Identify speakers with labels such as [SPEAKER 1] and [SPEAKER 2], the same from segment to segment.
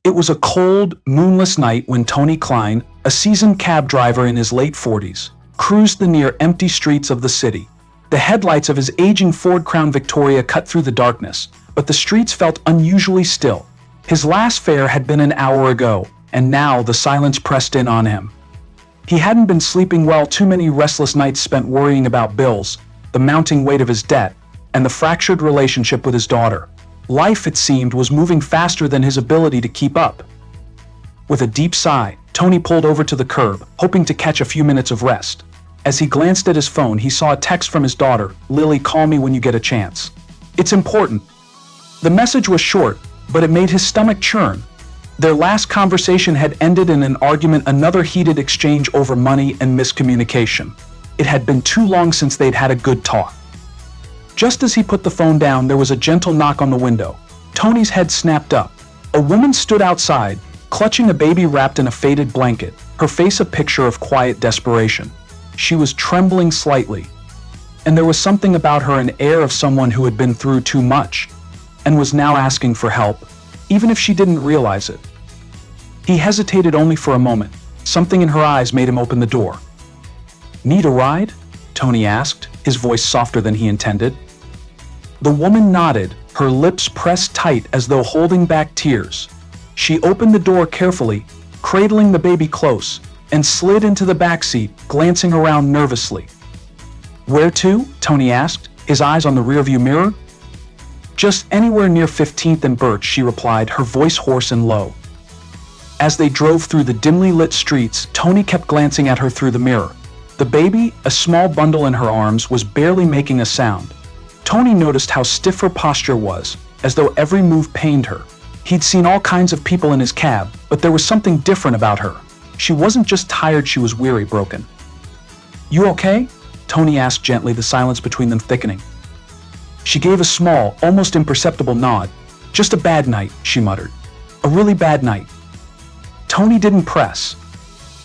[SPEAKER 1] It was a cold, moonless night when Tony Klein, a seasoned cab driver in his late 40s, cruised the near-empty streets of the city. The headlights of his aging Ford Crown Victoria cut through the darkness, but the streets felt unusually still. His last fare had been an hour ago, and now the silence pressed in on him. He hadn't been sleeping well, too many restless nights spent worrying about bills, the mounting weight of his debt, and the fractured relationship with his daughter. Life, it seemed, was moving faster than his ability to keep up. With a deep sigh, Tony pulled over to the curb, hoping to catch a few minutes of rest. As he glanced at his phone, he saw a text from his daughter, "Lily, call me when you get a chance. It's important." The message was short, but it made his stomach churn. Their last conversation had ended in an argument, another heated exchange over money and miscommunication. It had been too long since they'd had a good talk. Just as he put the phone down, there was a gentle knock on the window. Tony's head snapped up. A woman stood outside, clutching a baby wrapped in a faded blanket, her face a picture of quiet desperation. She was trembling slightly, and there was something about her, an air of someone who had been through too much, and was now asking for help, even if she didn't realize it. He hesitated only for a moment. Something in her eyes made him open the door. "Need a ride?" Tony asked, his voice softer than he intended. The woman nodded, her lips pressed tight as though holding back tears. She opened the door carefully, cradling the baby close, and slid into the back seat, glancing around nervously. "Where to?" Tony asked, his eyes on the rearview mirror. "Just anywhere near 15th and Birch," she replied, her voice hoarse and low. As they drove through the dimly lit streets, Tony kept glancing at her through the mirror. The baby, a small bundle in her arms, was barely making a sound. Tony noticed how stiff her posture was, as though every move pained her. He'd seen all kinds of people in his cab, but there was something different about her. She wasn't just tired, she was weary, broken. "You okay?" Tony asked gently, the silence between them thickening. She gave a small, almost imperceptible nod. "Just a bad night," she muttered. "A really bad night." Tony didn't press.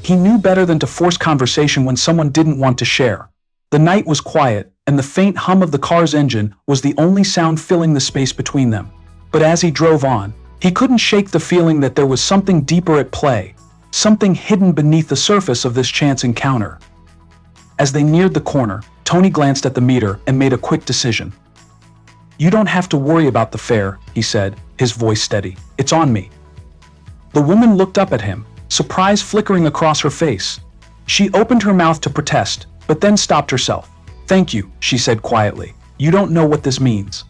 [SPEAKER 1] He knew better than to force conversation when someone didn't want to share. The night was quiet, and the faint hum of the car's engine was the only sound filling the space between them. But as he drove on, he couldn't shake the feeling that there was something deeper at play, something hidden beneath the surface of this chance encounter. As they neared the corner, Tony glanced at the meter and made a quick decision. "You don't have to worry about the fare," he said, his voice steady. "It's on me." The woman looked up at him, surprise flickering across her face. She opened her mouth to protest, but then stopped herself. "Thank you," she said quietly. "You don't know what this means."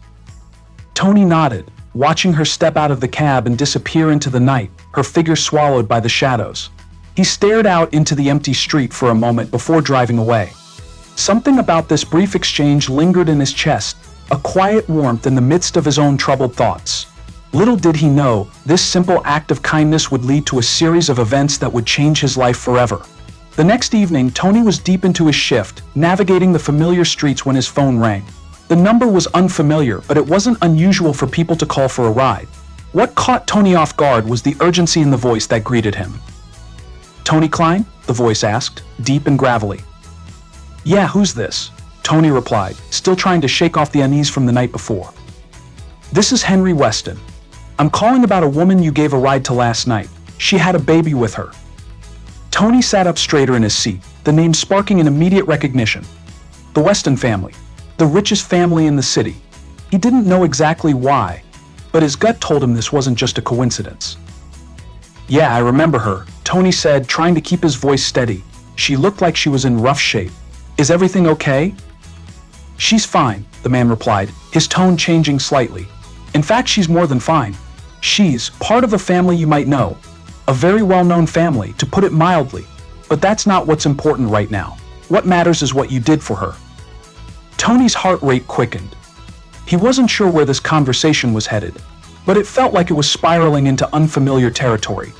[SPEAKER 1] Tony nodded, watching her step out of the cab and disappear into the night, her figure swallowed by the shadows. He stared out into the empty street for a moment before driving away. Something about this brief exchange lingered in his chest, a quiet warmth in the midst of his own troubled thoughts. Little did he know, this simple act of kindness would lead to a series of events that would change his life forever. The next evening, Tony was deep into his shift, navigating the familiar streets when his phone rang. The number was unfamiliar, but it wasn't unusual for people to call for a ride. What caught Tony off guard was the urgency in the voice that greeted him. "Tony Klein?" the voice asked, deep and gravelly. "Yeah, who's this?" Tony replied, still trying to shake off the unease from the night before. "This is Henry Weston. I'm calling about a woman you gave a ride to last night. She had a baby with her." Tony sat up straighter in his seat, the name sparking in immediate recognition. The Weston family, the richest family in the city. He didn't know exactly why, but his gut told him this wasn't just a coincidence. "Yeah, I remember her," Tony said, trying to keep his voice steady. "She looked like she was in rough shape. Is everything okay?" "She's fine," the man replied, his tone changing slightly. "In fact, she's more than fine. She's part of a family you might know. A very well-known family, to put it mildly. But that's not what's important right now. What matters is what you did for her." Tony's heart rate quickened. He wasn't sure where this conversation was headed, but it felt like it was spiraling into unfamiliar territory.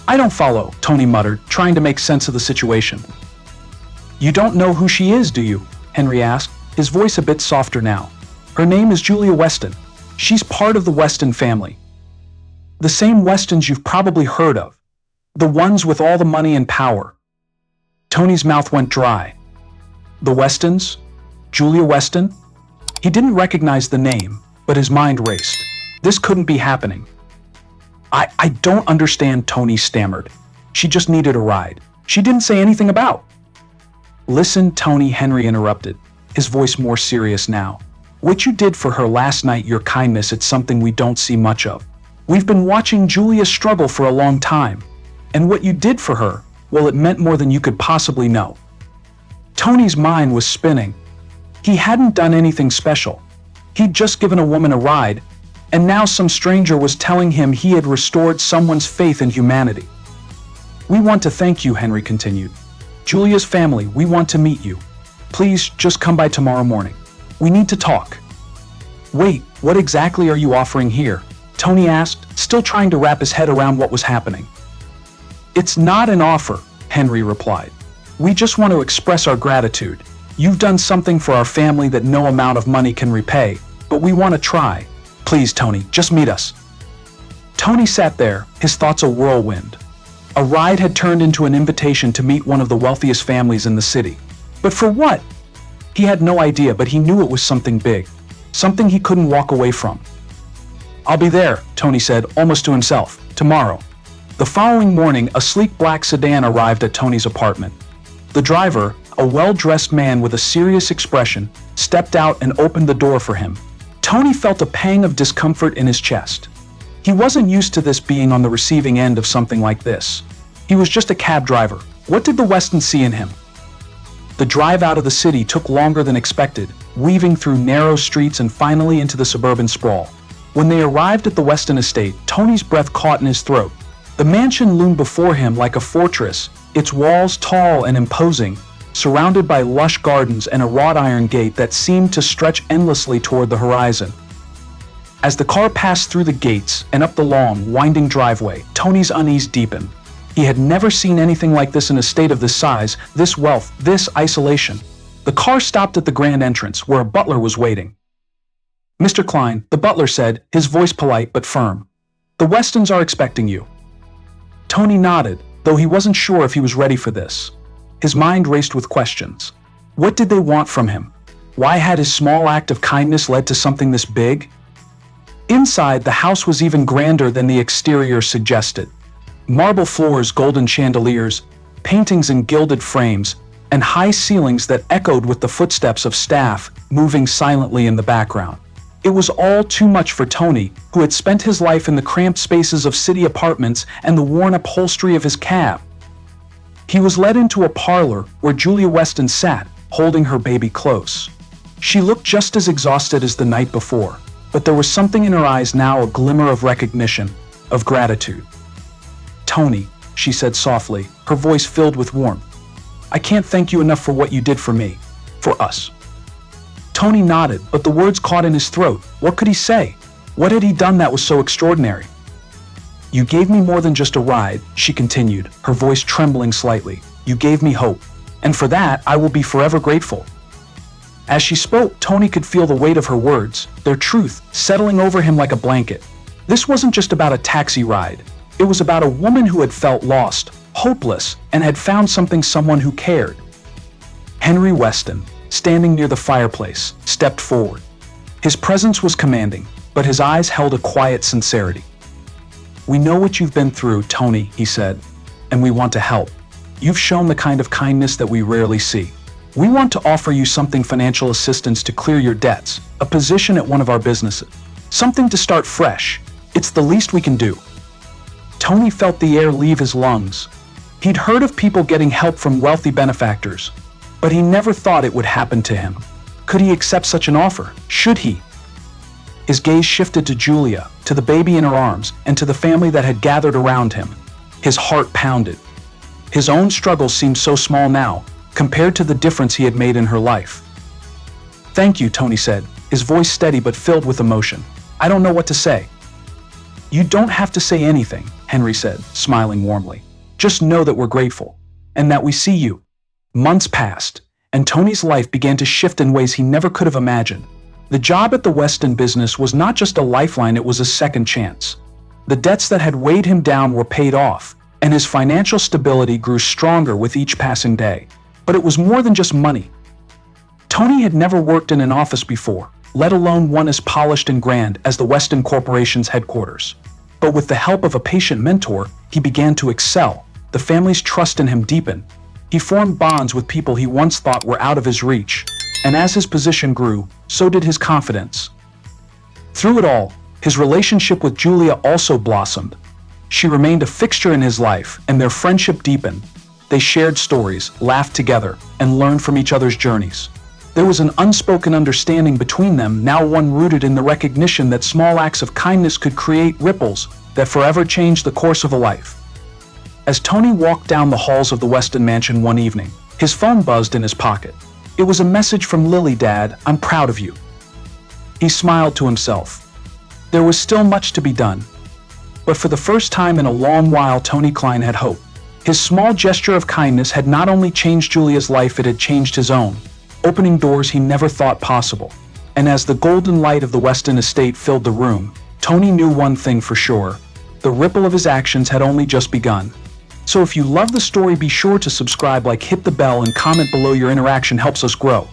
[SPEAKER 1] "I don't follow," Tony muttered, trying to make sense of the situation. "You don't know who she is, do you?" Henry asked, his voice a bit softer now. "Her name is Julia Weston. She's part of the Weston family. The same Westons you've probably heard of. The ones with all the money and power." Tony's mouth went dry. The Westons? Julia Weston? He didn't recognize the name, but his mind raced. This couldn't be happening. I don't understand, Tony stammered. She just needed a ride. She didn't say anything about. Listen, Tony, Henry interrupted, his voice more serious now. What you did for her last night, your kindness, it's something we don't see much of. We've been watching Julia struggle for a long time. And what you did for her, well, it meant more than you could possibly know. Tony's mind was spinning. He hadn't done anything special. He'd just given a woman a ride, and now some stranger was telling him he had restored someone's faith in humanity. We want to thank you, Henry continued. Julia's family, we want to meet you. Please, just come by tomorrow morning. We need to talk. Wait, what exactly are you offering here? Tony asked, still trying to wrap his head around what was happening. It's not an offer, Henry replied. We just want to express our gratitude. You've done something for our family that no amount of money can repay, but we want to try. Please, Tony, just meet us. Tony sat there, his thoughts a whirlwind. A ride had turned into an invitation to meet one of the wealthiest families in the city. But for what? He had no idea, but he knew it was something big. Something he couldn't walk away from. I'll be there, Tony said, almost to himself, tomorrow. The following morning, a sleek black sedan arrived at Tony's apartment. The driver, a well-dressed man with a serious expression, stepped out and opened the door for him. Tony felt a pang of discomfort in his chest. He wasn't used to this, being on the receiving end of something like this. He was just a cab driver. What did the Westons see in him? The drive out of the city took longer than expected, weaving through narrow streets and finally into the suburban sprawl. When they arrived at the Weston estate, Tony's breath caught in his throat. The mansion loomed before him like a fortress, its walls tall and imposing, surrounded by lush gardens and a wrought iron gate that seemed to stretch endlessly toward the horizon. As the car passed through the gates and up the long, winding driveway, Tony's unease deepened. He had never seen anything like this in a state of this size, this wealth, this isolation. The car stopped at the grand entrance, where a butler was waiting. Mr. Klein, the butler said, his voice polite but firm. The Westons are expecting you. Tony nodded, though he wasn't sure if he was ready for this. His mind raced with questions. What did they want from him? Why had his small act of kindness led to something this big? Inside, the house was even grander than the exterior suggested. Marble floors, golden chandeliers, paintings in gilded frames, and high ceilings that echoed with the footsteps of staff moving silently in the background. It was all too much for Tony, who had spent his life in the cramped spaces of city apartments and the worn upholstery of his cab. He was led into a parlor where Julia Weston sat, holding her baby close. She looked just as exhausted as the night before, but there was something in her eyes now, a glimmer of recognition, of gratitude. Tony, she said softly, her voice filled with warmth. I can't thank you enough for what you did for me, for us. Tony nodded, but the words caught in his throat. What could he say? What had he done that was so extraordinary? You gave me more than just a ride, she continued, her voice trembling slightly. You gave me hope, and for that I will be forever grateful. As she spoke, Tony could feel the weight of her words, their truth, settling over him like a blanket. This wasn't just about a taxi ride. It was about a woman who had felt lost, hopeless, and had found someone who cared. Henry Weston, standing near the fireplace, stepped forward. His presence was commanding, but his eyes held a quiet sincerity. We know what you've been through, Tony, he said, and we want to help. You've shown the kind of kindness that we rarely see. We want to offer you something: financial assistance to clear your debts, a position at one of our businesses, something to start fresh. It's the least we can do. Tony felt the air leave his lungs. He'd heard of people getting help from wealthy benefactors, but he never thought it would happen to him. Could he accept such an offer? Should he? His gaze shifted to Julia, to the baby in her arms, and to the family that had gathered around him. His heart pounded. His own struggles seemed so small now, compared to the difference he had made in her life. Thank you, Tony said, his voice steady but filled with emotion. I don't know what to say. You don't have to say anything, Henry said, smiling warmly. Just know that we're grateful, and that we see you. Months passed, and Tony's life began to shift in ways he never could have imagined. The job at the Weston business was not just a lifeline, it was a second chance. The debts that had weighed him down were paid off, and his financial stability grew stronger with each passing day. But it was more than just money. Tony had never worked in an office before, let alone one as polished and grand as the Weston Corporation's headquarters. But with the help of a patient mentor, he began to excel. The family's trust in him deepened. He formed bonds with people he once thought were out of his reach. And as his position grew, so did his confidence. Through it all, his relationship with Julia also blossomed. She remained a fixture in his life, and their friendship deepened. They shared stories, laughed together, and learned from each other's journeys. There was an unspoken understanding between them, now one rooted in the recognition that small acts of kindness could create ripples that forever changed the course of a life. As Tony walked down the halls of the Weston mansion one evening, his phone buzzed in his pocket. It was a message from Lily. "Dad, I'm proud of you." He smiled to himself. There was still much to be done. But for the first time in a long while, Tony Klein had hope. His small gesture of kindness had not only changed Julia's life, it had changed his own, opening doors he never thought possible. And as the golden light of the Weston estate filled the room, Tony knew one thing for sure: the ripple of his actions had only just begun. So if you love the story, be sure to subscribe, hit the bell, and comment below. Your interaction helps us grow.